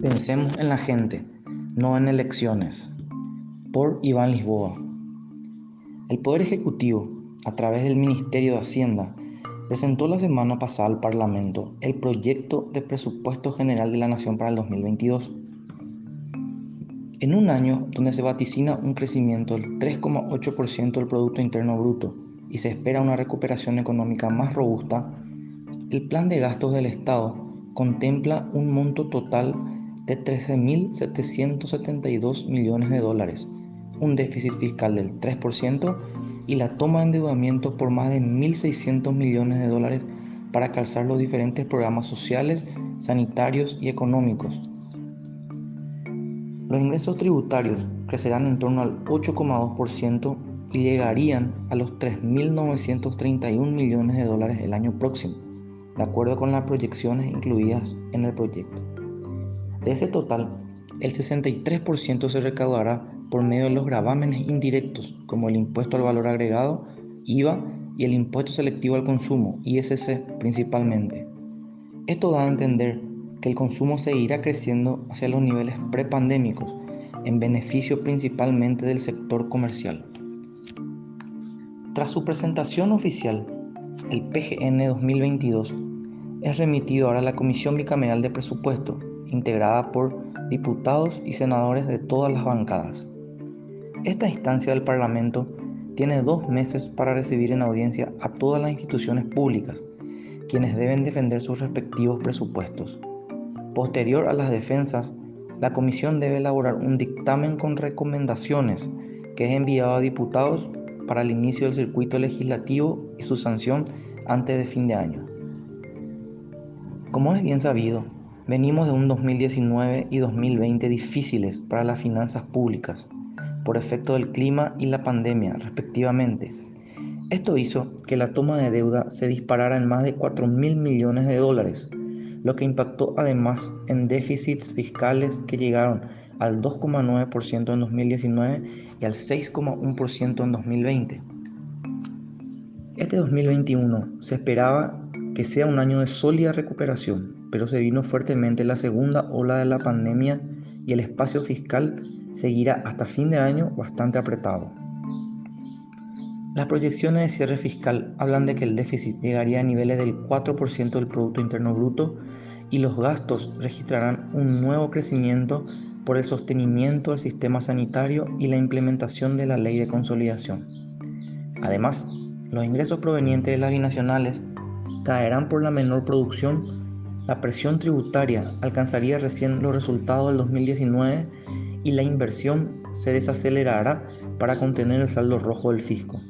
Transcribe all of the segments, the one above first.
Pensemos en la gente, no en elecciones. Por Iván Lisboa. El Poder Ejecutivo, a través del Ministerio de Hacienda, presentó la semana pasada al Parlamento el proyecto de Presupuesto General de la Nación para el 2022. En un año donde se vaticina un crecimiento del 3,8% del Producto Interno Bruto y se espera una recuperación económica más robusta, el plan de gastos del Estado contempla un monto total de 13.772 millones de dólares, un déficit fiscal del 3% y la toma de endeudamiento por más de 1.600 millones de dólares para calzar los diferentes programas sociales, sanitarios y económicos. Los ingresos tributarios crecerán en torno al 8,2% y llegarían a los 3.931 millones de dólares el año próximo, de acuerdo con las proyecciones incluidas en el proyecto. De ese total, el 63% se recaudará por medio de los gravámenes indirectos, como el impuesto al valor agregado, IVA, y el impuesto selectivo al consumo, ISC principalmente. Esto da a entender que el consumo seguirá creciendo hacia los niveles prepandémicos, en beneficio principalmente del sector comercial. Tras su presentación oficial, el PGN 2022 es remitido ahora a la Comisión Bicameral de Presupuesto, integrada por diputados y senadores de todas las bancadas. Esta instancia del Parlamento tiene 2 meses para recibir en audiencia a todas las instituciones públicas, quienes deben defender sus respectivos presupuestos. Posterior a las defensas, la Comisión debe elaborar un dictamen con recomendaciones que es enviado a diputados para el inicio del circuito legislativo y su sanción antes de fin de año. Como es bien sabido, venimos de un 2019 y 2020 difíciles para las finanzas públicas, por efecto del clima y la pandemia, respectivamente. Esto hizo que la toma de deuda se disparara en más de 4.000 millones de dólares, lo que impactó además en déficits fiscales que llegaron al 2,9% en 2019 y al 6,1% en 2020. Este 2021 se esperaba que sea un año de sólida recuperación, pero se vino fuertemente la segunda ola de la pandemia y el espacio fiscal seguirá hasta fin de año bastante apretado. Las proyecciones de cierre fiscal hablan de que el déficit llegaría a niveles del 4% del Producto Interno Bruto y los gastos registrarán un nuevo crecimiento por el sostenimiento del sistema sanitario y la implementación de la Ley de Consolidación. Además, los ingresos provenientes de las binacionales caerán por la menor producción, la presión tributaria alcanzaría recién los resultados del 2019 y la inversión se desacelerará para contener el saldo rojo del fisco.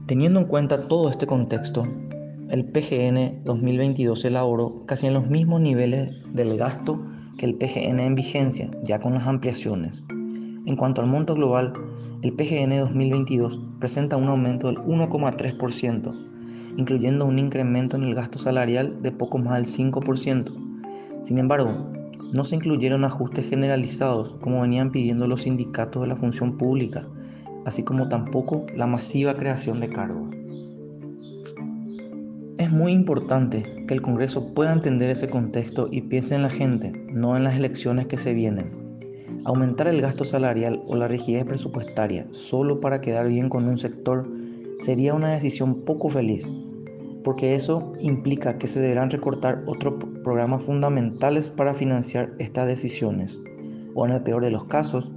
Teniendo en cuenta todo este contexto, el PGN 2022 se elaboró casi en los mismos niveles del gasto que el PGN en vigencia, ya con las ampliaciones. En cuanto al monto global, el PGN 2022 presenta un aumento del 1,3%, incluyendo un incremento en el gasto salarial de poco más del 5%. Sin embargo, no se incluyeron ajustes generalizados como venían pidiendo los sindicatos de la función pública, así como tampoco la masiva creación de cargos. Es muy importante que el Congreso pueda entender ese contexto y piense en la gente, no en las elecciones que se vienen. Aumentar el gasto salarial o la rigidez presupuestaria solo para quedar bien con un sector sería una decisión poco feliz, porque eso implica que se deberán recortar otros programas fundamentales para financiar estas decisiones, o en el peor de los casos,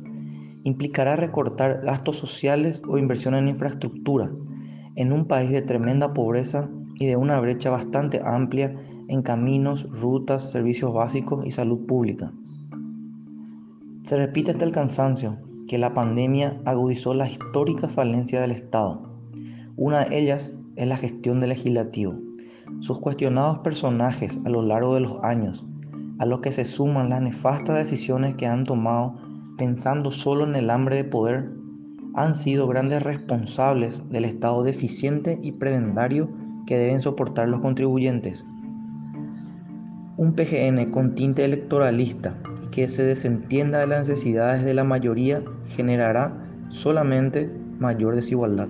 implicará recortar gastos sociales o inversión en infraestructura, en un país de tremenda pobreza y de una brecha bastante amplia en caminos, rutas, servicios básicos y salud pública. Se repite hasta el cansancio que la pandemia agudizó la histórica falencia del Estado. Una de ellas es la gestión del legislativo. Sus cuestionados personajes a lo largo de los años, a los que se suman las nefastas decisiones que han tomado pensando solo en el hambre de poder, han sido grandes responsables del estado deficiente y prebendario que deben soportar los contribuyentes. Un PGN con tinte electoralista y que se desentienda de las necesidades de la mayoría generará solamente mayor desigualdad.